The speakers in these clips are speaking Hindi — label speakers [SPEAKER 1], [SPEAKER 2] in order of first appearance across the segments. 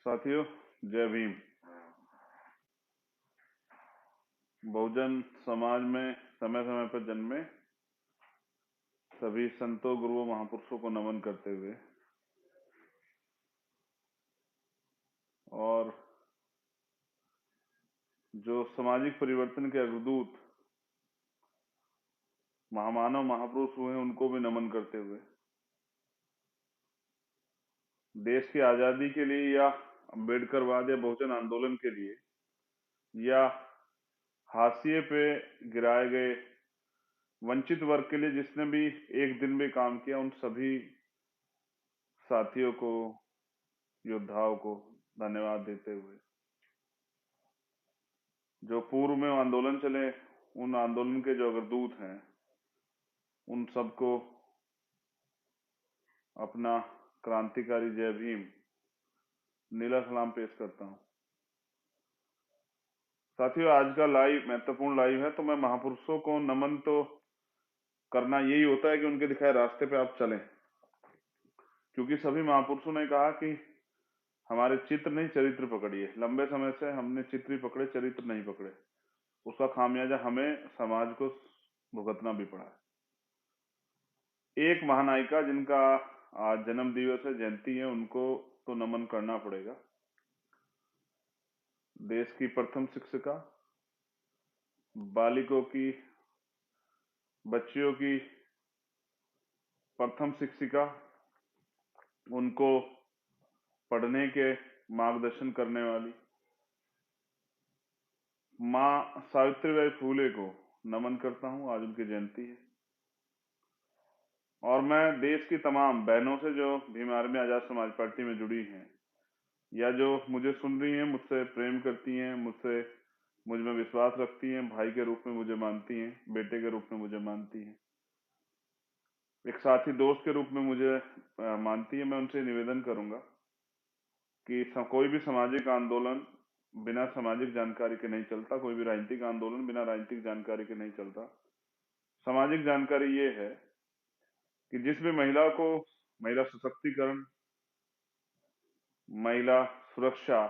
[SPEAKER 1] साथियों, जय भीम। बहुजन समाज में समय समय पर जन्मे सभी संतों, गुरुओं, महापुरुषों को नमन करते हुए और जो सामाजिक परिवर्तन के अग्रदूत महामानव महापुरुष हुए हैं उनको भी नमन करते हुए देश की आजादी के लिए या अम्बेडकरवाद या बहुजन आंदोलन के लिए या हाशिए पे गिराए गए वंचित वर्ग के लिए जिसने भी एक दिन भी काम किया, उन सभी साथियों को, योद्धाओं को धन्यवाद देते हुए जो पूर्व में आंदोलन चले, उन आंदोलन के जो अग्रदूत हैं, उन सबको अपना क्रांतिकारी जय भीम नीला सलाम पेश करता हूं। साथियों, आज का लाइव महत्वपूर्ण लाइव है, तो मैं महापुरुषों को नमन तो करना यही होता है कि उनके दिखाए रास्ते पे आप चलें, क्योंकि सभी महापुरुषों ने कहा कि हमारे चित्र नहीं, चरित्र पकड़िए। लंबे समय से हमने चित्र ही पकड़े, चरित्र नहीं पकड़े। उसका खामियाजा हमें समाज को भुगतना भी पड़ा है। एक महानायिका जिनका आज जन्म दिवस है, जयंती है, उनको तो नमन करना पड़ेगा। देश की प्रथम शिक्षिका, बालिकों की, बच्चियों की प्रथम शिक्षिका, उनको पढ़ने के मार्गदर्शन करने वाली माँ सावित्रीबाई फूले को नमन करता हूं। आज उनकी जयंती है और मैं देश की तमाम बहनों से जो भीम आर्मी आजाद समाज पार्टी में जुड़ी हैं या जो मुझे सुन रही हैं, मुझसे प्रेम करती हैं, मुझ में विश्वास रखती हैं, भाई के रूप में मुझे मानती हैं, बेटे के रूप में मुझे मानती हैं, एक साथी दोस्त के रूप में मुझे मानती है, मैं उनसे निवेदन करूंगा कि कोई भी सामाजिक आंदोलन बिना सामाजिक जानकारी के नहीं चलता, कोई भी राजनीतिक आंदोलन बिना राजनीतिक जानकारी के नहीं चलता। सामाजिक जानकारी ये है कि जिस भी महिला को महिला सशक्तिकरण, महिला सुरक्षा,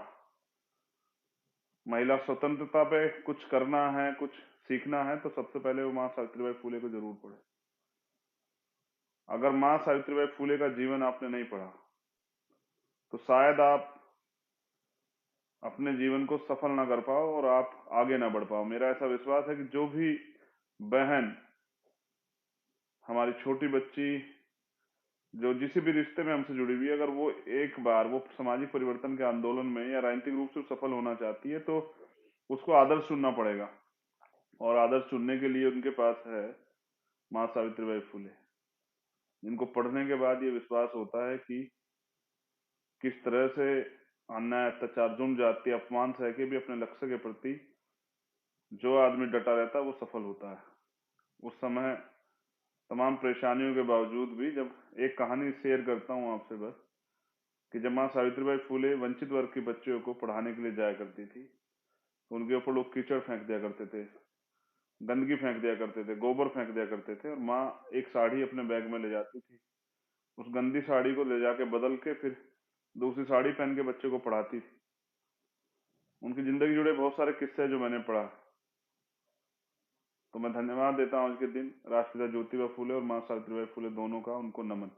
[SPEAKER 1] महिला स्वतंत्रता पे कुछ करना है, कुछ सीखना है, तो सबसे पहले वो माँ सावित्रीबाई फूले को जरूर पढ़े। अगर माँ सावित्रीबाई फूले का जीवन आपने नहीं पढ़ा तो शायद आप अपने जीवन को सफल ना कर पाओ और आप आगे ना बढ़ पाओ। मेरा ऐसा विश्वास है कि जो भी बहन, हमारी छोटी बच्ची, जो जिस भी रिश्ते में हमसे जुड़ी हुई है, अगर वो एक बार वो सामाजिक परिवर्तन के आंदोलन में या राजनीतिक रूप से सफल होना चाहती है तो उसको आदर्श चुनना पड़ेगा, और आदर्श चुनने के लिए उनके पास है माँ सावित्रीबाई फूले, जिनको पढ़ने के बाद ये विश्वास होता है कि किस तरह से अन्याय, अत्याचार, जुर्म, जाति, अपमान सह के भी अपने लक्ष्य के प्रति जो आदमी डटा रहता है वो सफल होता है। उस समय तमाम परेशानियों के बावजूद भी, जब एक कहानी शेयर करता हूँ आपसे बस, कि जब माँ सावित्रीबाई फूले वंचित वर्ग के बच्चों को पढ़ाने के लिए जाया करती थी, तो उनके ऊपर लोग कीचड़ फेंक दिया करते थे, गंदगी फेंक दिया करते थे, गोबर फेंक दिया करते थे, और माँ एक साड़ी अपने बैग में ले जाती थी, उस गंदी साड़ी को ले जाके बदल के फिर दूसरी साड़ी पहन के बच्चे को पढ़ाती थी। उनकी जिंदगी जुड़े बहुत सारे किस्से जो मैंने पढ़ा, तो मैं धन्यवाद देता हूँ आज के दिन राष्ट्रपिता ज्योतिबा फूले और माँ सावित्रीबाई फूले दोनों का, उनको नमन।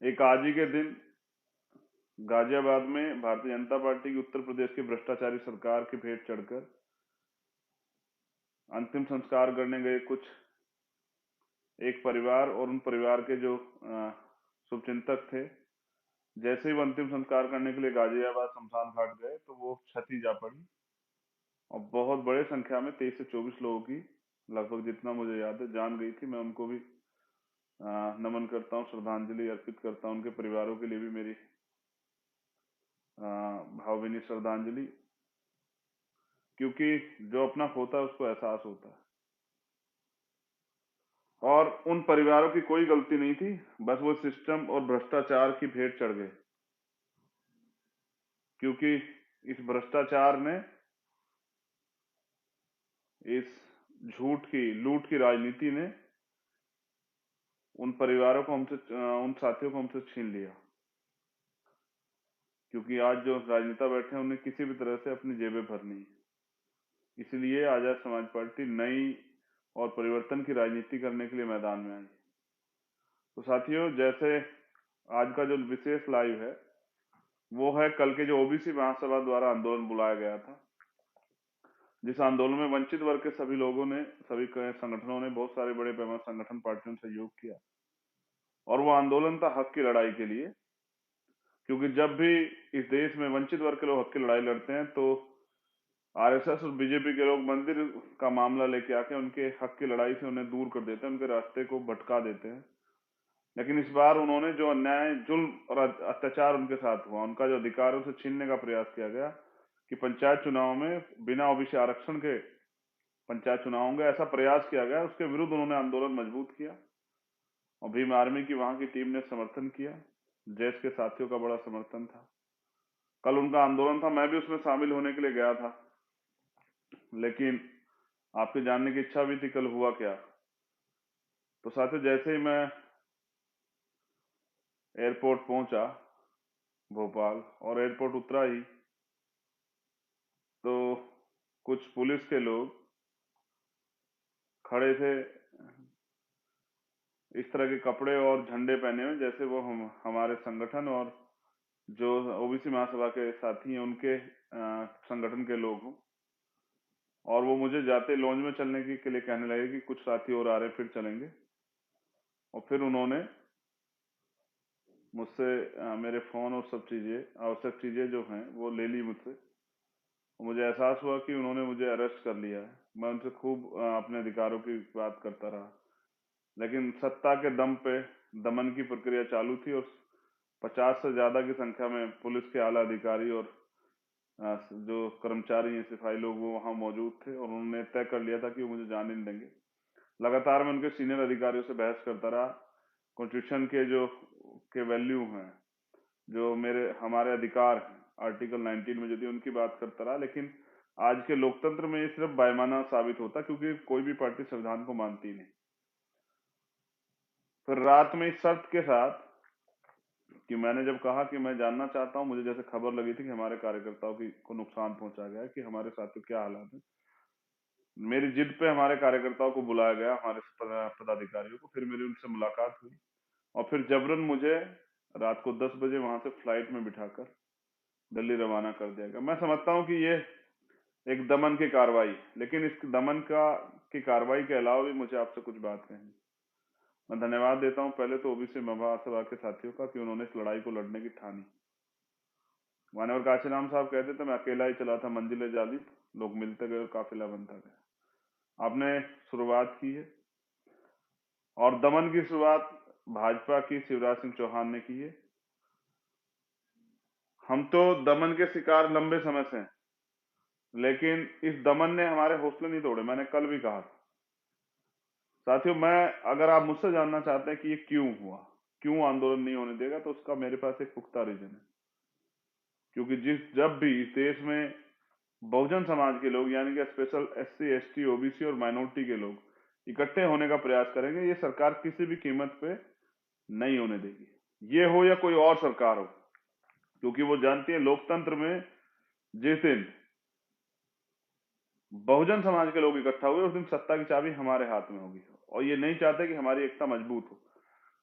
[SPEAKER 1] एक आज ही के दिन गाजियाबाद में भारतीय जनता पार्टी की उत्तर प्रदेश की भ्रष्टाचारी सरकार की भेंट चढ़कर अंतिम संस्कार करने गए कुछ एक परिवार और उन परिवार के जो शुभचिंतक थे, जैसे ही वो अंतिम संस्कार करने के लिए गाजियाबाद शमशान घाट गए तो वो क्षति जा पड़ी और बहुत बड़े संख्या में 23 से 24 लोगों की, लगभग जितना मुझे याद है, जान गई थी। मैं उनको भी नमन करता हूँ, श्रद्धांजलि अर्पित करता हूँ। उनके परिवारों के लिए भी मेरी भावभीनी श्रद्धांजलि, क्योंकि जो अपना खोता है उसको एहसास होता है, और उन परिवारों की कोई गलती नहीं थी, बस वो सिस्टम और भ्रष्टाचार की भेंट चढ़ गए, क्योंकि इस भ्रष्टाचार ने, इस झूठ की, लूट की राजनीति ने उन परिवारों को हमसे, उन साथियों को हमसे छीन लिया। क्योंकि आज जो राजनेता बैठे हैं उन्हें किसी भी तरह से अपनी जेबें भरनी है। इसलिए आजाद समाज पार्टी नई और परिवर्तन की राजनीति करने के लिए मैदान में आई। तो साथियों, जैसे आज का जो विशेष लाइव है वो है कल के जो ओबीसी महासभा द्वारा आंदोलन बुलाया गया था, जिस आंदोलन में वंचित वर्ग के सभी लोगों ने, सभी संगठनों ने, बहुत सारे बड़े पैमाने संगठन पार्टियों ने सहयोग किया। और वो आंदोलन था हक की लड़ाई के लिए, क्योंकि जब भी इस देश में वंचित वर्ग के लोग हक की लड़ाई लड़ते हैं तो आरएसएस और बीजेपी के लोग मंदिर का मामला लेके आके उनके हक की लड़ाई से उन्हें दूर कर देते हैं, उनके रास्ते को भटका देते हैं। लेकिन इस बार उन्होंने जो अन्याय, जुल्म और अत्याचार उनके साथ हुआ, उनका जो अधिकार है उसे छीनने का प्रयास किया गया कि पंचायत चुनाव में बिना ओबीसी आरक्षण के पंचायत चुनाव होंगे, ऐसा प्रयास किया गया। उसके विरुद्ध उन्होंने आंदोलन मजबूत किया और भीम आर्मी की वहां की टीम ने समर्थन किया। जैश के साथियों का बड़ा समर्थन था। कल उनका आंदोलन था, मैं भी उसमें शामिल होने के लिए गया था, लेकिन आपके जानने की इच्छा भी थी कल हुआ क्या। तो साथियों, जैसे ही मैं एयरपोर्ट पहुंचा भोपाल और एयरपोर्ट उतरा ही तो कुछ पुलिस के लोग खड़े थे, इस तरह के कपड़े और झंडे पहने हुए जैसे वो हमारे संगठन और जो ओबीसी महासभा के साथी हैं उनके संगठन के लोग हों। और वो मुझे जाते लॉन्ज में चलने के लिए कहने लगे कि कुछ साथी और आ रहे, फिर चलेंगे। और फिर उन्होंने मुझसे मेरे फोन और सब चीजें, आवश्यक चीजें जो हैं वो ले ली मुझसे। मुझे एहसास हुआ कि उन्होंने मुझे अरेस्ट कर लिया है। मैं उनसे खूब अपने अधिकारों की बात करता रहा, लेकिन सत्ता के दम पे दमन की प्रक्रिया चालू थी और 50 से ज्यादा की संख्या में पुलिस के आला अधिकारी और जो कर्मचारी हैं, सिपाही लोग, वो वहां मौजूद थे और उन्होंने तय कर लिया था कि वो मुझे जाने नहीं देंगे। लगातार मैं उनके सीनियर अधिकारियों से बहस करता रहा, कॉन्स्टिट्यूशन के जो के वैल्यू हैं, जो हमारे अधिकार हैं आर्टिकल 19 में, यदि उनकी बात करता रहा। लेकिन आज के लोकतंत्र में ये सिर्फ बेईमाना साबित होता, क्योंकि कोई भी पार्टी संविधान को मानती नहीं। फिर रात में इस शर्त के साथ कि मैंने जब कहा कि मैं जानना चाहता हूं, मुझे जैसे खबर लगी थी कि हमारे कार्यकर्ताओं को नुकसान पहुंचा गया है, कि हमारे साथियों क्या हालात है, मेरी जिद पे हमारे कार्यकर्ताओं को बुलाया गया, हमारे पदाधिकारियों को। फिर मेरी उनसे मुलाकात हुई और फिर जबरन मुझे रात को 10 बजे वहां से फ्लाइट में बिठाकर दिल्ली रवाना कर दिया गया। मैं समझता हूं कि ये एक दमन की कार्रवाई, लेकिन इस दमन की कार्रवाई के अलावा भी मुझे आपसे कुछ बात कहनी। मैं धन्यवाद देता हूं पहले तो ओबीसी महासभा के साथियों का कि उन्होंने इस लड़ाई को लड़ने की ठानी। मान्यवर काशीराम साहब कहते थे, मैं अकेला ही चला था मंजिले जाली, लोग मिलते गए और काफिला बनता गया। आपने शुरुआत की है और दमन की शुरुआत भाजपा की शिवराज सिंह चौहान ने की है। हम तो दमन के शिकार लंबे समय से हैं, लेकिन इस दमन ने हमारे हौसले नहीं तोड़े। मैंने कल भी कहा था साथियों, अगर आप मुझसे जानना चाहते हैं कि ये क्यों हुआ, क्यों आंदोलन नहीं होने देगा, तो उसका मेरे पास एक पुख्ता रीजन है। क्योंकि जब भी इस देश में बहुजन समाज के लोग, यानी कि स्पेशल एससी, एसटी, ओबीसी और माइनॉरिटी के लोग इकट्ठे होने का प्रयास करेंगे, ये सरकार किसी भी कीमत पे नहीं होने देगी, ये हो या कोई और सरकार हो। क्योंकि वो जानती है लोकतंत्र में जिस दिन बहुजन समाज के लोग इकट्ठा हुए उस दिन सत्ता की चाबी हमारे हाथ में होगी, और ये नहीं चाहते कि हमारी एकता मजबूत हो।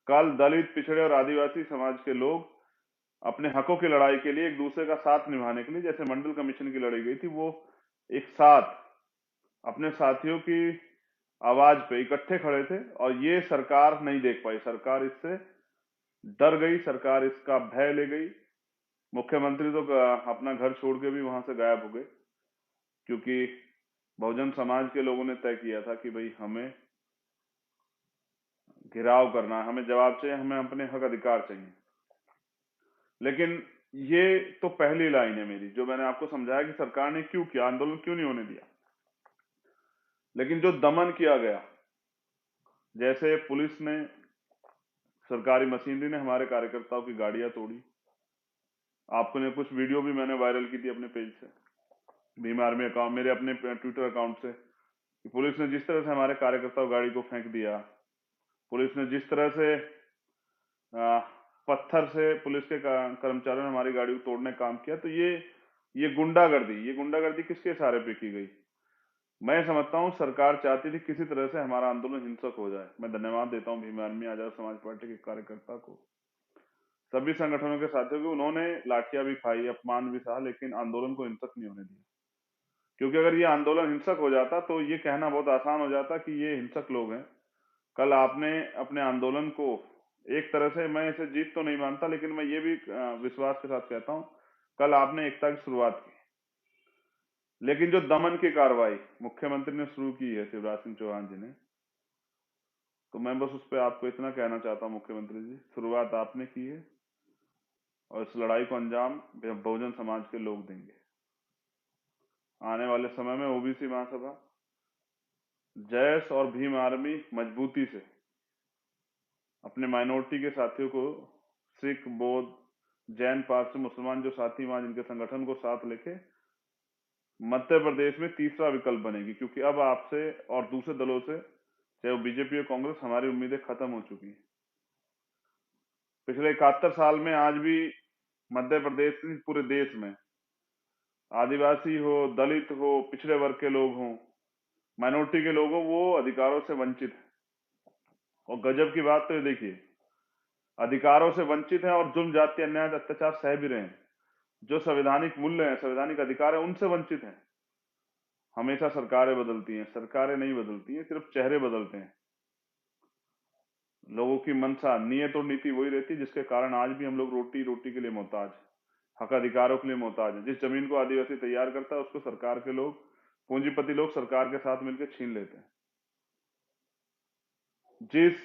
[SPEAKER 1] कल दलित, पिछड़े और आदिवासी समाज के लोग अपने हकों की लड़ाई के लिए एक दूसरे का साथ निभाने के लिए, जैसे मंडल कमीशन की लड़ाई गई थी, वो एक साथ अपने साथियों की आवाज पे इकट्ठे खड़े थे। और ये सरकार नहीं देख पाई, सरकार इससे डर गई, सरकार इसका भय ले गई। मुख्यमंत्री तो अपना घर छोड़ के भी वहां से गायब हो गए, क्योंकि बहुजन समाज के लोगों ने तय किया था कि भाई हमें घेराव करना है, हमें जवाब चाहिए, हमें अपने हक अधिकार चाहिए। लेकिन ये तो पहली लाइन है मेरी, जो मैंने आपको समझाया कि सरकार ने क्यों किया, आंदोलन क्यों नहीं होने दिया। लेकिन जो दमन किया गया, जैसे पुलिस ने, सरकारी मशीनरी ने हमारे कार्यकर्ताओं की गाड़ियां तोड़ी। आपको ने कुछ वीडियो भी मैंने वायरल की थी अपने पेज से, भीम आर्मी अकाउंट, मेरे अपने ट्विटर अकाउंट से। पुलिस ने जिस तरह से हमारे कार्यकर्ताओं गाड़ी को फेंक दिया, पुलिस ने जिस तरह से पत्थर से पुलिस के कर्मचारियों ने हमारी गाड़ी को तोड़ने का काम किया। तो ये गुंडागर्दी किसके सहारे पे की गई? मैं समझता हूँ सरकार चाहती थी किसी तरह से हमारा आंदोलन हिंसक हो जाए। मैं धन्यवाद देता हूँ भीम आर्मी आजाद समाज पार्टी के कार्यकर्ता को, सभी संगठनों के साथियों को। उन्होंने लाठियां भी खाई, अपमान भी सहा, लेकिन आंदोलन को हिंसक नहीं होने दिया। क्योंकि अगर ये आंदोलन हिंसक हो जाता तो ये कहना बहुत आसान हो जाता कि ये हिंसक लोग हैं। कल आपने अपने आंदोलन को एक तरह से, मैं इसे जीत तो नहीं मानता, लेकिन मैं ये भी विश्वास के साथ कहता हूं, कल आपने एकता की शुरुआत की। लेकिन जो दमन की कार्रवाई मुख्यमंत्री ने शुरू की है, शिवराज सिंह चौहान जी ने, तो मैं बस उस पर आपको इतना कहना चाहता हूं, मुख्यमंत्री जी, शुरुआत आपने की है और इस लड़ाई को अंजाम बहुजन समाज के लोग देंगे। आने वाले समय में ओबीसी महासभा, जैस और भीम आर्मी मजबूती से अपने माइनॉरिटी के साथियों को, सिख, बौद्ध, जैन, पारसी, मुसलमान जो साथी वहां जिनके संगठन को साथ लेके मध्य प्रदेश में तीसरा विकल्प बनेगी। क्योंकि अब आपसे और दूसरे दलों से, चाहे वो बीजेपी और कांग्रेस, हमारी उम्मीदें खत्म हो चुकी हैं। पिछले 71 साल में आज भी मध्य प्रदेश की, पूरे देश में, आदिवासी हो, दलित हो, पिछड़े वर्ग के लोग हों, माइनॉरिटी के लोग हों, वो अधिकारों से वंचित है। और गजब की बात तो ये देखिए, अधिकारों से वंचित है और जुल्म, जाति, अन्याय, अत्याचार सह भी रहे हैं। जो संवैधानिक मूल्य हैं, संवैधानिक अधिकार है, उनसे वंचित हैं। हमेशा सरकारें बदलती हैं, सरकारें नहीं बदलती हैं, सिर्फ चेहरे बदलते हैं। लोगों की मंशा, नियत और नीति वही रहती है, जिसके कारण आज भी हम लोग रोटी रोटी के लिए मोहताज, हक अधिकारों के लिए मोहताज हैं। जिस जमीन को आदिवासी तैयार करता है, उसको सरकार के लोग, पूंजीपति लोग सरकार के साथ मिलकर छीन लेते हैं। जिस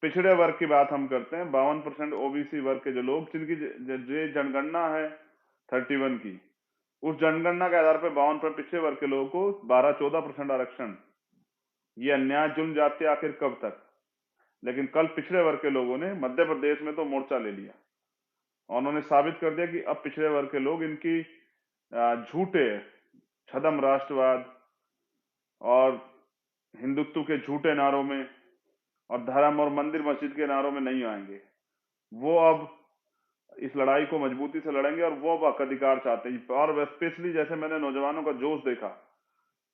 [SPEAKER 1] पिछड़े वर्ग की बात हम करते हैं, 52% ओबीसी वर्ग के जो लोग, जिनकी जो जनगणना है 31 की, उस जनगणना के आधार पर 52% पिछड़े वर्ग के लोगों को 12-14% आरक्षण, ये अन्याय, जुल्म, जाति आखिर कब तक? लेकिन कल पिछड़े वर्ग के लोगों ने मध्य प्रदेश में तो मोर्चा ले लिया और उन्होंने साबित कर दिया कि अब पिछड़े वर्ग के लोग इनकी झूठे छद्म राष्ट्रवाद और हिंदुत्व के झूठे नारों में और धर्म और मंदिर मस्जिद के नारों में नहीं आएंगे। वो अब इस लड़ाई को मजबूती से लड़ेंगे और वो अब हक अधिकार चाहते हैं। और स्पेशली जैसे मैंने नौजवानों का जोश देखा,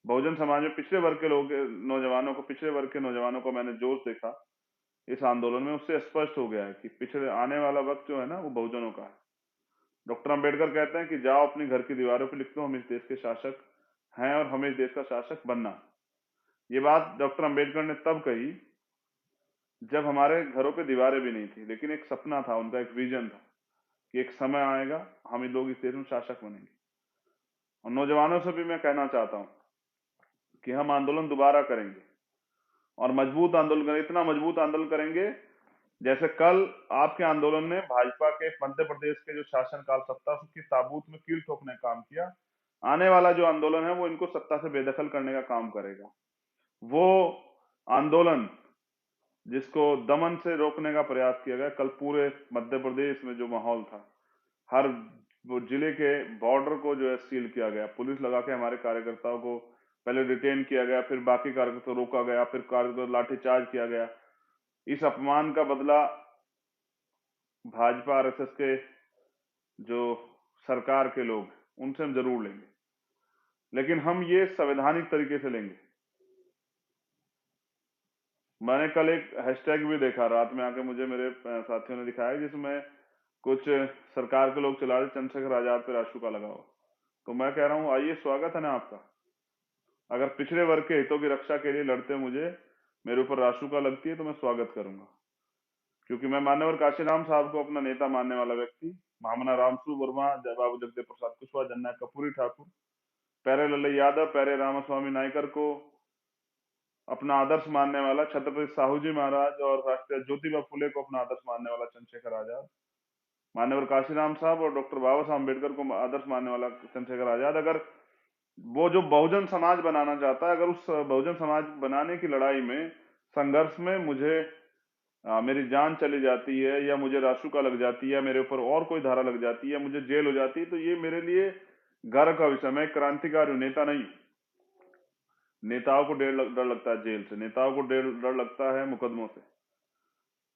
[SPEAKER 1] बहुजन समाज में पिछड़े वर्ग के लोग, नौजवानों को, पिछड़े वर्ग के नौजवानों को मैंने जोश देखा इस आंदोलन में, उससे स्पष्ट हो गया है कि पिछड़े, आने वाला वक्त जो है ना, वो बहुजनों का है। डॉक्टर अंबेडकर कहते हैं कि जाओ अपनी घर की दीवारों पर लिख दो, हम इस देश के शासक हैं और हमें इस देश का शासक बनना। ये बात डॉक्टर अंबेडकर ने तब कही जब हमारे घरों पे दीवारें भी नहीं थी, लेकिन एक सपना था उनका, एक विजन था कि एक समय आएगा हम ही लोग इस देश में शासक बनेंगे। और नौजवानों से भी मैं कहना चाहता हूं कि हम आंदोलन दोबारा करेंगे और मजबूत आंदोलन करेंगे, इतना मजबूत आंदोलन करेंगे जैसे कल आपके आंदोलन ने भाजपा के मध्य प्रदेश के जो शासनकाल, सत्ता की ताबूत में कील ठोकने का काम किया। आने वाला जो आंदोलन है वो इनको सत्ता से बेदखल करने का काम करेगा। वो आंदोलन जिसको दमन से रोकने का प्रयास किया गया, कल पूरे मध्य प्रदेश में जो माहौल था, हर वो जिले के बॉर्डर को जो है सील किया गया, पुलिस लगा के हमारे कार्यकर्ताओं को पहले डिटेन किया गया, फिर बाकी कार्यकर्ताओं को रोका गया, फिर कार्यकर्ता लाठीचार्ज किया गया। इस अपमान का बदला भाजपा आरएसएस के जो सरकार के लोग, उनसे हम जरूर लेंगे, लेकिन हम ये संवैधानिक तरीके से लेंगे। मैंने कल एक हैशटैग भी देखा, रात में आके मुझे मेरे साथियों ने दिखाया, जिसमें कुछ सरकार के लोग चला रहे, चंद्रशेखर आजाद पे राष्ट्रपति लगाओ। तो मैं कह रहा हूं, आइए, स्वागत है ना आपका। अगर पिछड़े वर्ग के हितों की रक्षा के लिए लड़ते मुझे, मेरे ऊपर राष्ट्रपति लगती है, तो मैं स्वागत करूंगा। क्योंकि मैं मान्यवर काशीराम साहब को अपना नेता मानने वाला व्यक्ति, महामना रामस्वरूप वर्मा, बाबू जगदेव प्रसाद कुशवाहा, जननायक कर्पूरी ठाकुर, प्यारे लल्लू यादव, प्यारे रामास्वामी नायकर को अपना आदर्श मानने वाला छत्रपति साहू जी महाराज और राष्ट्रीय ज्योतिबा फुले को अपना आदर्श मानने वाला चंद्रशेखर आजाद, मान्यवर काशीराम साहब और डॉक्टर बाबा साहब अम्बेडकर को आदर्श मानने वाला चंद्रशेखर आजाद, अगर वो जो बहुजन समाज बनाना चाहता है, अगर उस बहुजन समाज बनाने की लड़ाई में, संघर्ष में मुझे मेरी जान चली जाती है, या मुझे रासुका लग जाती है, मेरे ऊपर और कोई धारा लग जाती है, मुझे जेल हो जाती है, तो ये मेरे लिए गर्व का विषय। मैं क्रांतिकारी हूं, नेता नहीं। नेताओं को डर लगता है जेल से, नेताओं को डर लगता है मुकदमों से।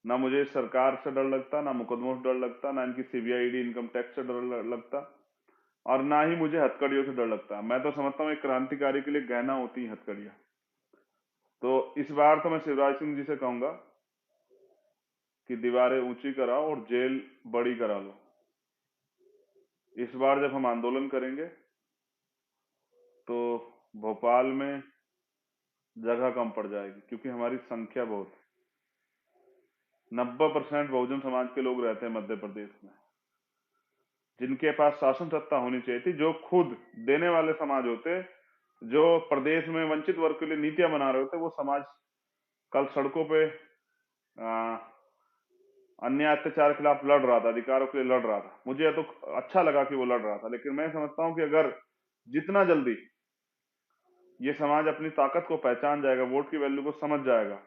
[SPEAKER 1] ना मुझे सरकार से डर लगता, ना मुकदमों से डर लगता, ना इनकी सीबीआई ईडी इनकम टैक्स से डर लगता, और ना ही मुझे हथकड़ियों से डर लगता। मैं तो समझता हूँ एक क्रांतिकारी के लिए गहना होती है हथकड़ियां। तो इस बार तो मैं शिवराज सिंह जी से कहूंगा कि दीवारें ऊंची कराओ और जेल बड़ी करा लो। इस बार जब हम आंदोलन करेंगे तो भोपाल में जगह कम पड़ जाएगी, क्योंकि हमारी संख्या बहुत है। 90% बहुजन समाज के लोग रहते हैं मध्य प्रदेश में, जिनके पास शासन सत्ता होनी चाहिए थी, जो खुद देने वाले समाज होते, जो प्रदेश में वंचित वर्ग के लिए नीतियां बना रहे होते, वो समाज कल सड़कों पे अन्याय अत्याचार के खिलाफ लड़ रहा था, अधिकारों के लिए लड़ रहा था। मुझे तो अच्छा लगा कि वो लड़ रहा था, लेकिन मैं समझता हूं कि अगर जितना जल्दी ये समाज अपनी ताकत को पहचान जाएगा, वोट की वैल्यू को समझ जाएगा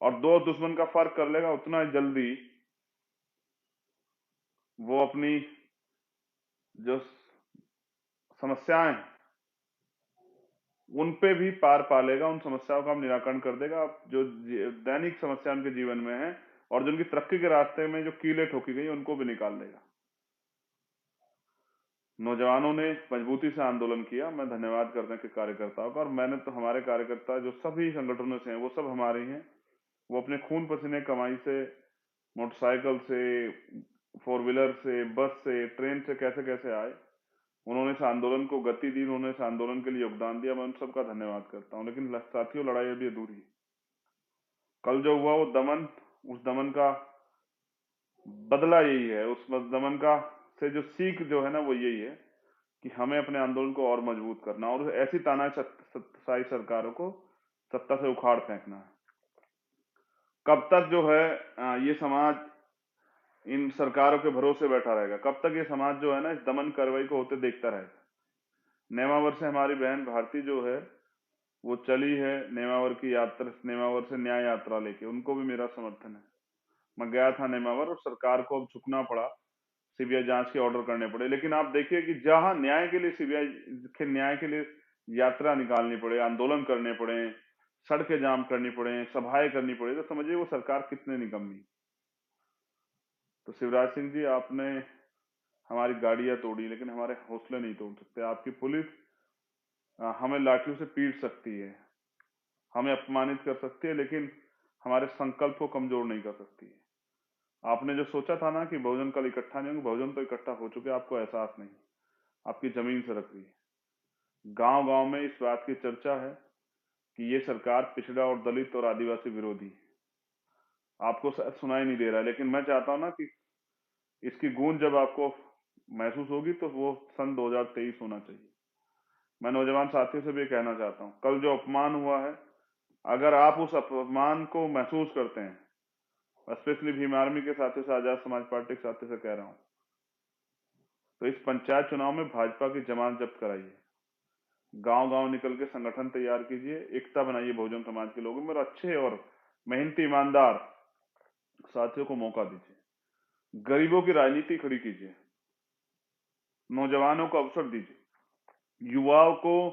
[SPEAKER 1] और दो दुश्मन का फर्क कर लेगा, उतना जल्दी वो अपनी जो समस्याएं उन पे भी पार पालेगा, उन समस्याओं का निराकरण कर देगा। जो दैनिक समस्या उनके जीवन में है और जो उनकी तरक्की के रास्ते में जो कीलें ठोकी गई उनको भी निकाल देगा। नौजवानों ने मजबूती से आंदोलन किया, मैं धन्यवाद करने के कार्यकर्ताओं का। और मैंने तो, हमारे कार्यकर्ता जो सभी संगठनों से हैं वो सब हमारे ही हैं। वो अपने खून पसीने कमाई से, मोटरसाइकिल से, फोर व्हीलर से, बस से, ट्रेन से, कैसे कैसे आए, उन्होंने इस आंदोलन को गति दी, उन्होंने इस आंदोलन के लिए योगदान दिया। मैं उन सबका धन्यवाद करता हूँ। लेकिन साथियों, लड़ाई अभी अधूरी है। कल जो हुआ वो दमन, उस दमन का बदला यही है, उस दमन का से जो सीख जो है ना, वो यही है कि हमें अपने आंदोलन को और मजबूत करना और ऐसी तानाशाही सरकारों को सत्ता से उखाड़ फेंकना है। कब तक जो है ये समाज इन सरकारों के भरोसे बैठा रहेगा? कब तक ये समाज जो है ना इस दमन कार्रवाई को होते देखता रहेगा? नेमावर से हमारी बहन भारती जो है वो चली है, नेमावर की यात्रा, नेमावर से न्याय यात्रा लेके, उनको भी मेरा समर्थन है। मैं गया था नेमावर और सरकार को अब झुकना पड़ा, सीबीआई जांच के ऑर्डर करने पड़े। लेकिन आप देखिए कि जहां न्याय के लिए सीबीआई के न्याय के लिए यात्रा निकालनी पड़े, आंदोलन करने पड़े, सड़कें जाम करनी पड़े, सभाएं करनी पड़े, तो समझिए वो सरकार कितने निकम्मी। तो शिवराज सिंह जी, आपने हमारी गाड़ियां तोड़ी, लेकिन हमारे हौसले नहीं तोड़ सकते। आपकी पुलिस हमें लाठियों से पीट सकती है, हमें अपमानित कर सकती है, लेकिन हमारे संकल्प को कमजोर नहीं कर सकती है। आपने जो सोचा था ना कि बहुजन कल इकट्ठा नहीं होंगे, बहुजन तो इकट्ठा हो चुके, आपको एहसास नहीं, आपकी जमीन से रख रही है। गांव गांव में इस बात की चर्चा है कि ये सरकार पिछड़ा और दलित और आदिवासी विरोधी है। आपको शायद सुनाई नहीं दे रहा है, लेकिन मैं चाहता हूं ना कि इसकी गूंज जब आपको महसूस होगी तो वो सन 2023 होना चाहिए। मैं नौजवान साथियों से भी कहना चाहता हूँ, कल जो अपमान हुआ है, अगर आप उस अपमान को महसूस करते हैं, स्पेशली भीम आर्मी के साथियों से, आजाद समाज पार्टी के साथियों से कह रहा हूं, तो इस पंचायत चुनाव में भाजपा की जमानत जब्त कराइए, गांव गांव निकल के संगठन तैयार कीजिए, एकता बनाइए बहुजन समाज के लोगों में, और अच्छे और मेहनती ईमानदार साथियों को मौका दीजिए। गरीबों की राजनीति खड़ी कीजिए, नौजवानों को अवसर दीजिए, युवाओं को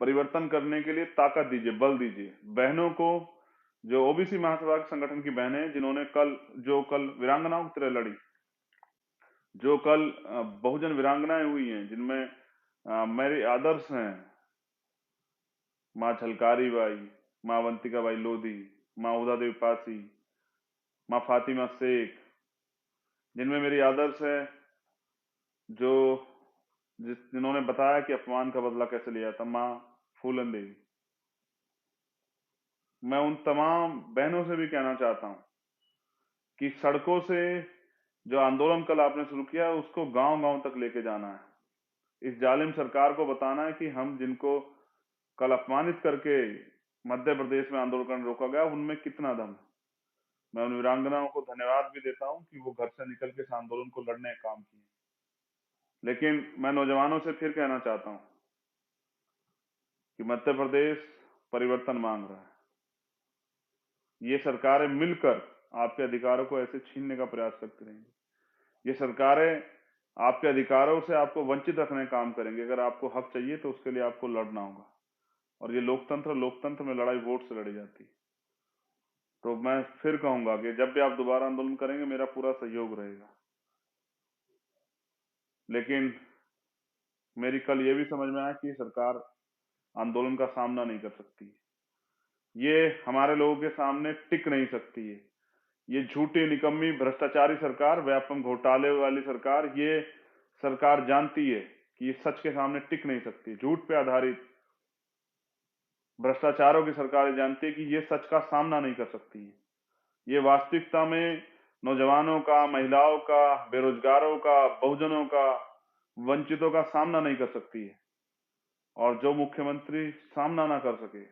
[SPEAKER 1] परिवर्तन करने के लिए ताकत दीजिए, बल दीजिए। बहनों को, जो ओबीसी महासभा के संगठन की बहनें हैं, जिन्होंने कल वीरांगनाओं की तरह लड़ी, जो कल बहुजन वीरांगनाएं हुई हैं, जिनमें मेरे आदर्श हैं माँ झलकारी बाई, माँ अवंतिका बाई लोधी, माँ उदा देवी पासी, माँ फातिमा शेख, जिनमें मेरी आदर्श है, जो जिन्होंने बताया कि अपमान का बदला कैसे लिया था, माँ फूलन देवी। मैं उन तमाम बहनों से भी कहना चाहता हूं कि सड़कों से जो आंदोलन कल आपने शुरू किया है, उसको गांव गांव तक लेके जाना है। इस जालिम सरकार को बताना है कि हम जिनको कल अपमानित करके मध्य प्रदेश में आंदोलन करने रोका गया, उनमें कितना दम है। मैं उन वीरांगनाओं को धन्यवाद भी देता हूं कि वो घर से निकल के इस आंदोलन को लड़ने का काम किए। लेकिन मैं नौजवानों से फिर कहना चाहता हूं कि मध्य प्रदेश परिवर्तन मांग रहा है। ये सरकारें मिलकर आपके अधिकारों को ऐसे छीनने का प्रयास करती रहेंगी। ये सरकारें आपके अधिकारों से आपको वंचित रखने का काम करेंगे। अगर आपको हक चाहिए तो उसके लिए आपको लड़ना होगा। और ये लोकतंत्र में लड़ाई वोट से लड़ी जाती है। तो मैं फिर कहूंगा कि जब भी आप दोबारा आंदोलन करेंगे मेरा पूरा सहयोग रहेगा। लेकिन मेरी कल ये भी समझ में आया कि सरकार आंदोलन का सामना नहीं कर सकती, ये हमारे लोगों के सामने टिक नहीं सकती है। ये झूठी, निकम्मी, भ्रष्टाचारी सरकार, व्यापम घोटाले वाली सरकार, ये सरकार जानती है कि ये सच के सामने टिक नहीं सकती। झूठ पे आधारित भ्रष्टाचारों की सरकार जानती है कि ये सच का सामना नहीं कर सकती है। ये वास्तविकता में नौजवानों का, महिलाओं का, बेरोजगारों का, बहुजनों का, वंचितों का सामना नहीं कर सकती है। और जो मुख्यमंत्री सामना ना कर सके,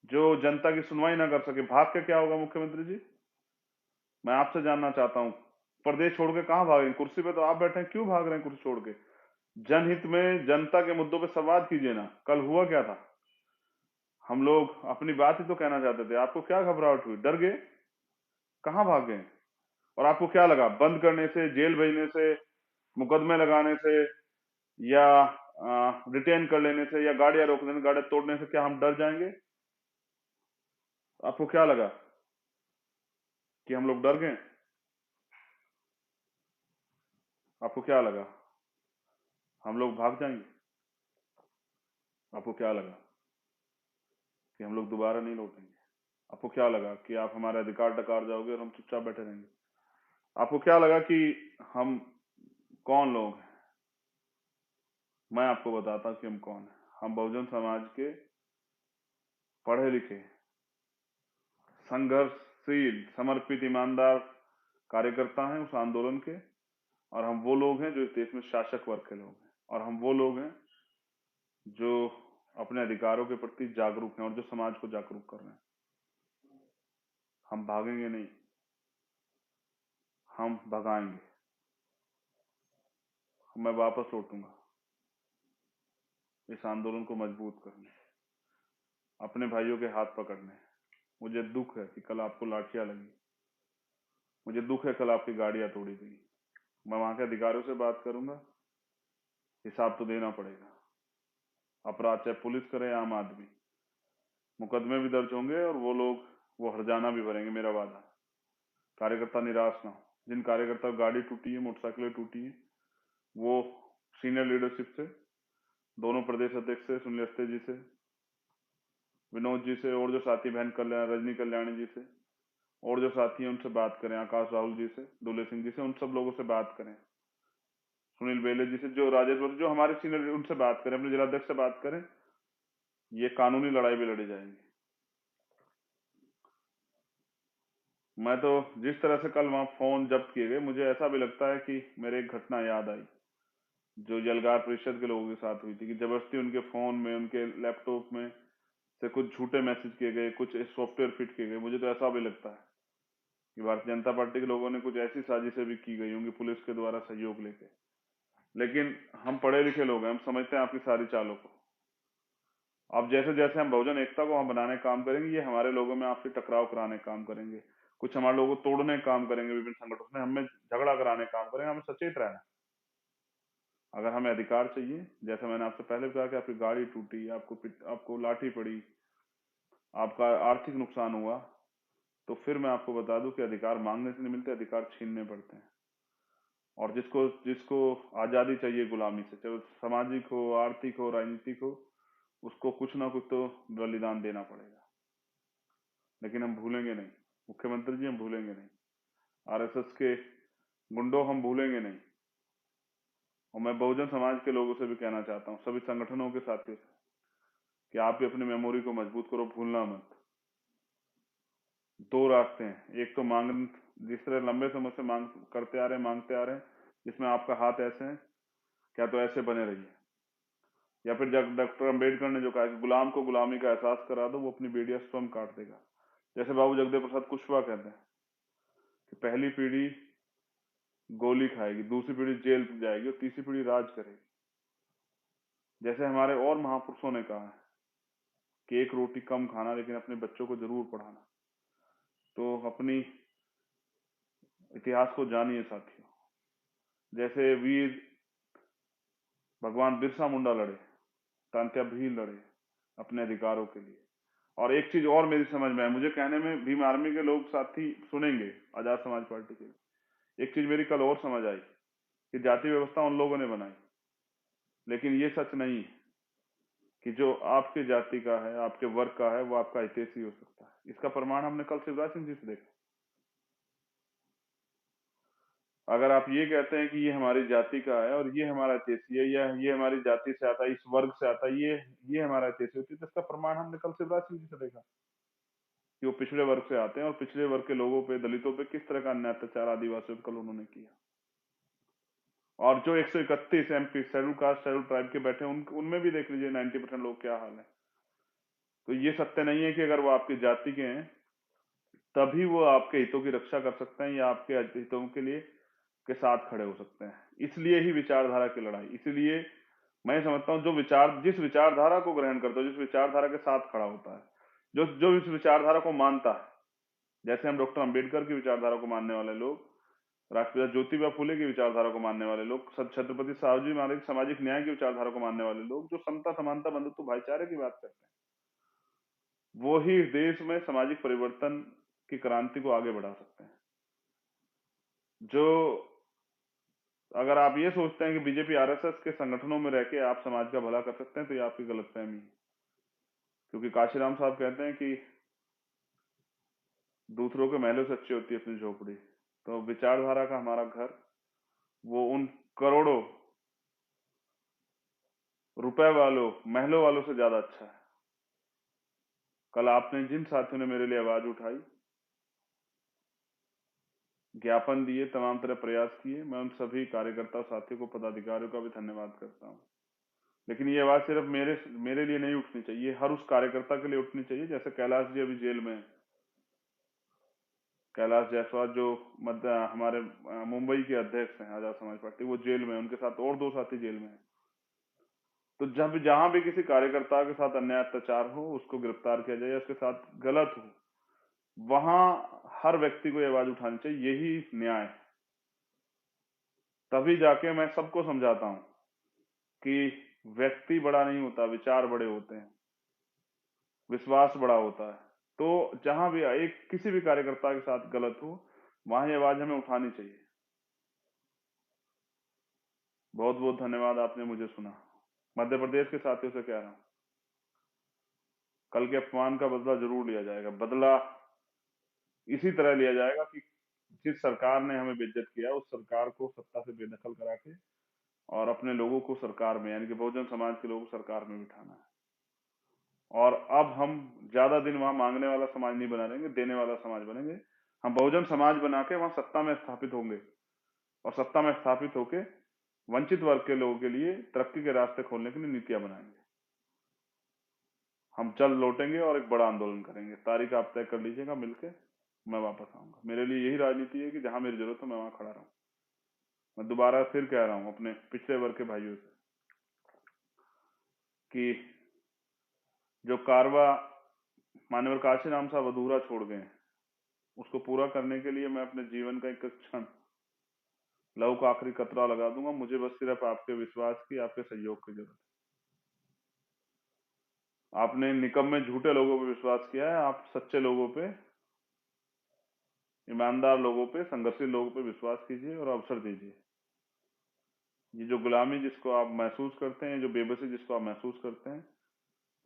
[SPEAKER 1] जो जनता की सुनवाई ना कर सके, भाग के क्या होगा मुख्यमंत्री जी? मैं आपसे जानना चाहता हूं, प्रदेश छोड़ के कहां भाग रहे हैं? कुर्सी पे तो आप बैठे हैं, क्यों भाग रहे हैं कुर्सी छोड़ के? जनहित में जनता के मुद्दों पे संवाद कीजिए ना। कल हुआ क्या था? हम लोग अपनी बात ही तो कहना चाहते थे, आपको क्या घबराहट हुई? डर गए? कहां भाग गए? और आपको क्या लगा बंद करने से, जेल भेजने से, मुकदमे लगाने से, या रिटेन कर लेने से, या गाड़ियां रोक लेने, गाड़ियां तोड़ने से क्या हम डर जाएंगे? आपको क्या लगा कि हम लोग डर गए? आपको क्या लगा हम लोग भाग जाएंगे? आपको क्या लगा कि हम लोग दोबारा नहीं लौटेंगे? आपको क्या लगा कि आप हमारे अधिकार डकार जाओगे और हम चुपचाप बैठे रहेंगे? आपको क्या लगा कि हम कौन लोग हैं? मैं आपको बताता हूं कि हम कौन हैं। हम बहुजन समाज के पढ़े लिखे, संघर्षशील, समर्पित, ईमानदार कार्यकर्ता हैं उस आंदोलन के। और हम वो लोग हैं जो इस देश में शासक वर्ग के लोग हैं। और हम वो लोग हैं जो अपने अधिकारों के प्रति जागरूक हैं और जो समाज को जागरूक कर रहे हैं। हम भागेंगे नहीं, हम भगाएंगे। मैं वापस लौटूंगा इस आंदोलन को मजबूत करने, अपने भाइयों के हाथ पकड़ने। मुझे दुख है कि कल आपको लाठियां लगी, मुझे दुख है कल आपकी गाड़ियां तोड़ी गई। मैं वहां के अधिकारियों से बात करूंगा, हिसाब तो देना पड़ेगा। अपराध चाहे पुलिस करे या आम आदमी, मुकदमे भी दर्ज होंगे और वो लोग वो हर्जाना भी भरेंगे, मेरा वादा। कार्यकर्ता निराश ना हो। जिन कार्यकर्ता की गाड़ी टूटी है, मोटरसाइकिलें टूटी है, वो सीनियर लीडरशिप से, दोनों प्रदेश अध्यक्ष से, सुनील अवस्थी जी से, विनोद जी से, और जो साथी बहन कल्याण, रजनी कल्याणी जी से, और जो साथी हैं उनसे बात करें, आकाश राहुल जी से, दुले सिंह जी से, उन सब लोगों से बात करें, सुनील बेले जी से, जो राजेश, जो हमारे सीनियर, उनसे बात करें, अपने जिलाध्यक्ष से बात करें। ये कानूनी लड़ाई भी लड़ी जाएगी। मैं तो जिस तरह से कल वहां फोन जब्त किए गए, मुझे ऐसा भी लगता है कि मेरे एक घटना याद आई जो यलगार परिषद के लोगों के साथ हुई थी, कि जबरदस्ती उनके फोन में, उनके लैपटॉप में से कुछ झूठे मैसेज किए गए, कुछ सॉफ्टवेयर फिट किए गए। मुझे तो ऐसा भी लगता है कि भारतीय जनता पार्टी के लोगों ने कुछ ऐसी साजिशें भी की गई होंगी पुलिस के द्वारा सहयोग लेके। लेकिन हम पढ़े लिखे लोग हैं, हम समझते हैं आपकी सारी चालों को। अब जैसे जैसे हम बहुजन एकता को हम बनाने का काम करेंगे, ये हमारे लोगों में आपसे टकराव कराने का काम करेंगे, कुछ हमारे लोगों को तोड़ने का काम करेंगे, विभिन्न संगठनों में हमें झगड़ा कराने का काम करेंगे। हमें सचेत रहना। अगर हमें अधिकार चाहिए, जैसे मैंने आपसे पहले कहा कि आपकी गाड़ी टूटी, आपको लाठी पड़ी, आपका आर्थिक नुकसान हुआ, तो फिर मैं आपको बता दूं कि अधिकार मांगने से नहीं मिलते, अधिकार छीनने पड़ते हैं। और जिसको जिसको आजादी चाहिए गुलामी से, चाहे वो सामाजिक हो, आर्थिक हो, राजनीतिक हो, उसको कुछ ना कुछ तो बलिदान देना पड़ेगा। लेकिन हम भूलेंगे नहीं मुख्यमंत्री जी, हम भूलेंगे नहीं। आरएसएस के गुंडों हम भूलेंगे नहीं। और मैं बहुजन समाज के लोगों से भी कहना चाहता हूँ, सभी संगठनों के साथियों से, कि आप भी अपनी मेमोरी को मजबूत करो, भूलना मत। दो रास्ते हैं, एक तो मांग, जिस तरह लंबे समय से मांग करते आ रहे हैं, मांगते आ रहे हैं, जिसमें आपका हाथ ऐसे है, क्या तो ऐसे बने रहिए। या फिर जब डॉक्टर अंबेडकर ने जो कहा कि गुलाम को गुलामी का एहसास करा दो, वो अपनी बेड़ियां स्वयं काट देगा। जैसे बाबू जगदेव प्रसाद कुशवाहा कहते हैं कि पहली पीढ़ी गोली खाएगी, दूसरी पीढ़ी जेल जाएगी और तीसरी पीढ़ी राज करेगी। जैसे हमारे और महापुरुषों ने कहा है कि एक रोटी कम खाना, लेकिन अपने बच्चों को जरूर पढ़ाना। तो अपनी इतिहास को जानिए साथियों। जैसे वीर भगवान बिरसा मुंडा लड़े, तांत्या भील लड़े अपने अधिकारों के लिए, और एक चीज और मेरी समझ में है, मुझे कहने में भीम आर्मी के लोग साथी सुनेंगे, आजाद समाज पार्टी के, एक चीज मेरी कल और समझ आई कि जाति व्यवस्था उन लोगों ने बनाई, लेकिन ये सच नहीं है कि जो आपके जाति का है, आपके वर्ग का है, वो आपका हितैषी हो सकता है। इसका प्रमाण हमने कल शिवराज सिंह जी से देखा। अगर आप ये कहते हैं कि ये हमारी जाति का है और ये हमारा हितैषी है, या ये हमारी जाति से आता है, इस वर्ग से आता है, ये हमारा हितैषी होती है, तो इसका प्रमाण हमने कल शिवराज सिंह जी से देखा कि वो पिछड़े वर्ग से आते हैं और पिछड़े वर्ग के लोगों पे, दलितों पे किस तरह का अन्याय अत्याचार आदिवासियों पे कल उन्होंने किया। और जो 131 MP schedule caste schedule tribe के बैठे उनमें भी देख लीजिए 90% लोग क्या हाल है। तो ये सत्य नहीं है कि अगर वो आपकी जाति के हैं तभी वो आपके हितों की रक्षा कर सकते हैं या आपके हितों के लिए के साथ खड़े हो सकते हैं। इसलिए ही विचारधारा की लड़ाई, इसलिए मैं समझता हूँ जिस विचारधारा को ग्रहण करता है, जिस विचारधारा के साथ खड़ा होता है, जो जो इस विचारधारा को मानता है, जैसे हम डॉक्टर अंबेडकर की विचारधारा को मानने वाले लोग, राष्ट्रपिता ज्योतिबा फुले की विचारधारा को मानने वाले लोग, छत्रपति साहूजी महाराज सामाजिक न्याय की विचारधारा को मानने वाले लोग, जो समता समानता बंधुत्व भाईचारे की बात करते हैं, वो ही देश में सामाजिक परिवर्तन की क्रांति को आगे बढ़ा सकते हैं। जो अगर आप ये सोचते हैं कि बीजेपी आरएसएस के संगठनों में रह के आप समाज का भला कर सकते हैं, तो ये आपकी गलतफहमी है। क्योंकि काशीराम साहब कहते हैं कि दूसरों के महलों से अच्छी होती है अपनी झोपड़ी। तो विचारधारा का हमारा घर वो उन करोड़ों रुपए वालों महलों वालों से ज्यादा अच्छा है। कल आपने जिन साथियों ने मेरे लिए आवाज उठाई, ज्ञापन दिए, तमाम तरह प्रयास किए, मैं उन सभी कार्यकर्ता साथियों को, पदाधिकारियों का भी धन्यवाद करता हूँ। लेकिन ये आवाज सिर्फ मेरे लिए नहीं उठनी चाहिए, हर उस कार्यकर्ता के लिए उठनी चाहिए। जैसे कैलाश जी अभी जेल में, कैलाश जायसवाल जो हमारे मुंबई के अध्यक्ष हैं आजाद समाज पार्टी, वो जेल में, उनके साथ और 2 साथी जेल में हैं। तो जब जहां भी किसी कार्यकर्ता के साथ अन्याय अत्याचार हो, उसको गिरफ्तार किया जाए या उसके साथ गलत हो, वहां हर व्यक्ति को ये आवाज उठानी चाहिए। यही न्याय है। तभी जाके मैं सबको समझाता हूं कि व्यक्ति बड़ा नहीं होता, विचार बड़े होते हैं, विश्वास बड़ा होता है। तो जहां भी किसी भी कार्यकर्ता के साथ गलत हो, वहां ये आवाज हमें उठानी चाहिए। बहुत बहुत धन्यवाद, आपने मुझे सुना। मध्य प्रदेश के साथियों से कह रहा हूं, कल के अपमान का बदला जरूर लिया जाएगा। बदला इसी तरह लिया जाएगा कि जिस सरकार ने हमें बेइज्जत किया, उस सरकार को सत्ता से बेदखल करा के और अपने लोगों को सरकार में, यानी कि बहुजन समाज के लोगों को सरकार में बिठाना है। और अब हम ज्यादा दिन वहां मांगने वाला समाज नहीं बना रहेंगे, देने वाला समाज बनेंगे। हम बहुजन समाज बना के वहां सत्ता में स्थापित होंगे और सत्ता में स्थापित होके वंचित वर्ग के लोगों के लिए तरक्की के रास्ते खोलने के लिए नीतियां बनाएंगे। हम चल लौटेंगे और एक बड़ा आंदोलन करेंगे। तारीख आप तय कर लीजिएगा, मिलके मैं वापस आऊंगा। मेरे लिए यही राजनीति है कि जहां मेरी जरूरत है मैं वहां खड़ा रहूं। मैं दोबारा फिर कह रहा हूं अपने पिछड़े वर्ग के भाइयों से कि जो कारवा मान्यवर काशीराम साहब अधूरा छोड़ गए, उसको पूरा करने के लिए मैं अपने जीवन का एक क्षण, लहू का आखिरी कतरा लगा दूंगा। मुझे बस सिर्फ आपके विश्वास की, आपके सहयोग की जरूरत है। आपने निकम्मे झूठे लोगों पे विश्वास किया है, आप सच्चे लोगों पे, ईमानदार लोगों पे, संघर्षशील लोगों पे विश्वास कीजिए और अवसर दीजिए। ये जो गुलामी जिसको आप महसूस करते हैं, जो बेबसी जिसको आप महसूस करते हैं,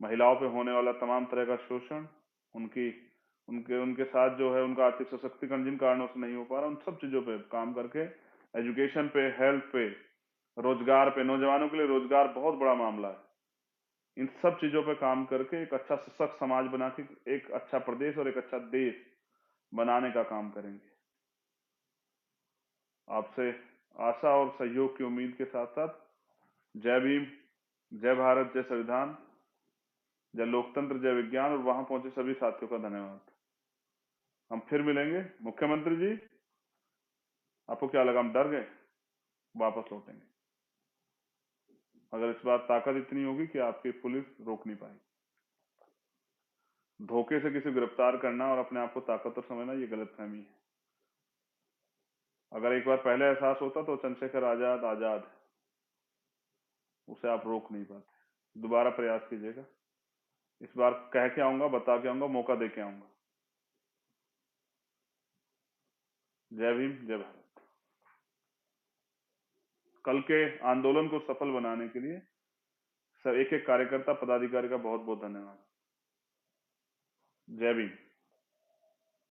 [SPEAKER 1] महिलाओं पे होने वाला तमाम तरह का शोषण, उनकी उनके उनके साथ जो है उनका आर्थिक सशक्तिकरण जिन कारणों से नहीं हो पा रहा, उन सब चीजों पे काम करके, एजुकेशन पे, हेल्थ पे, रोजगार पे, नौजवानों के लिए रोजगार बहुत बड़ा मामला है, इन सब चीजों पे काम करके एक अच्छा सशक्त समाज बना के एक अच्छा प्रदेश और एक अच्छा देश बनाने का काम करेंगे। आपसे आशा और सहयोग की उम्मीद के साथ साथ जय भीम, जय भारत, जय संविधान, जय लोकतंत्र, जय विज्ञान, और वहां पहुंचे सभी साथियों का धन्यवाद। हम फिर मिलेंगे। मुख्यमंत्री जी, आपको क्या लगा हम डर गए? वापस लौटेंगे। अगर इस बार ताकत इतनी होगी कि आपकी पुलिस रोक नहीं पाएगी। धोखे से किसी गिरफ्तार करना और अपने आप को ताकतवर समझना, ये गलतफहमी है। अगर एक बार पहले एहसास होता तो चंद्रशेखर आजाद आजाद है, उसे आप रोक नहीं पाते। दोबारा प्रयास कीजिएगा। इस बार कह के आऊंगा, बता के आऊंगा, मौका दे के आऊंगा। जय भीम, जय भारत। कल के आंदोलन को सफल बनाने के लिए सब एक एक कार्यकर्ता पदाधिकारी का बहुत बहुत धन्यवाद। जय भीम।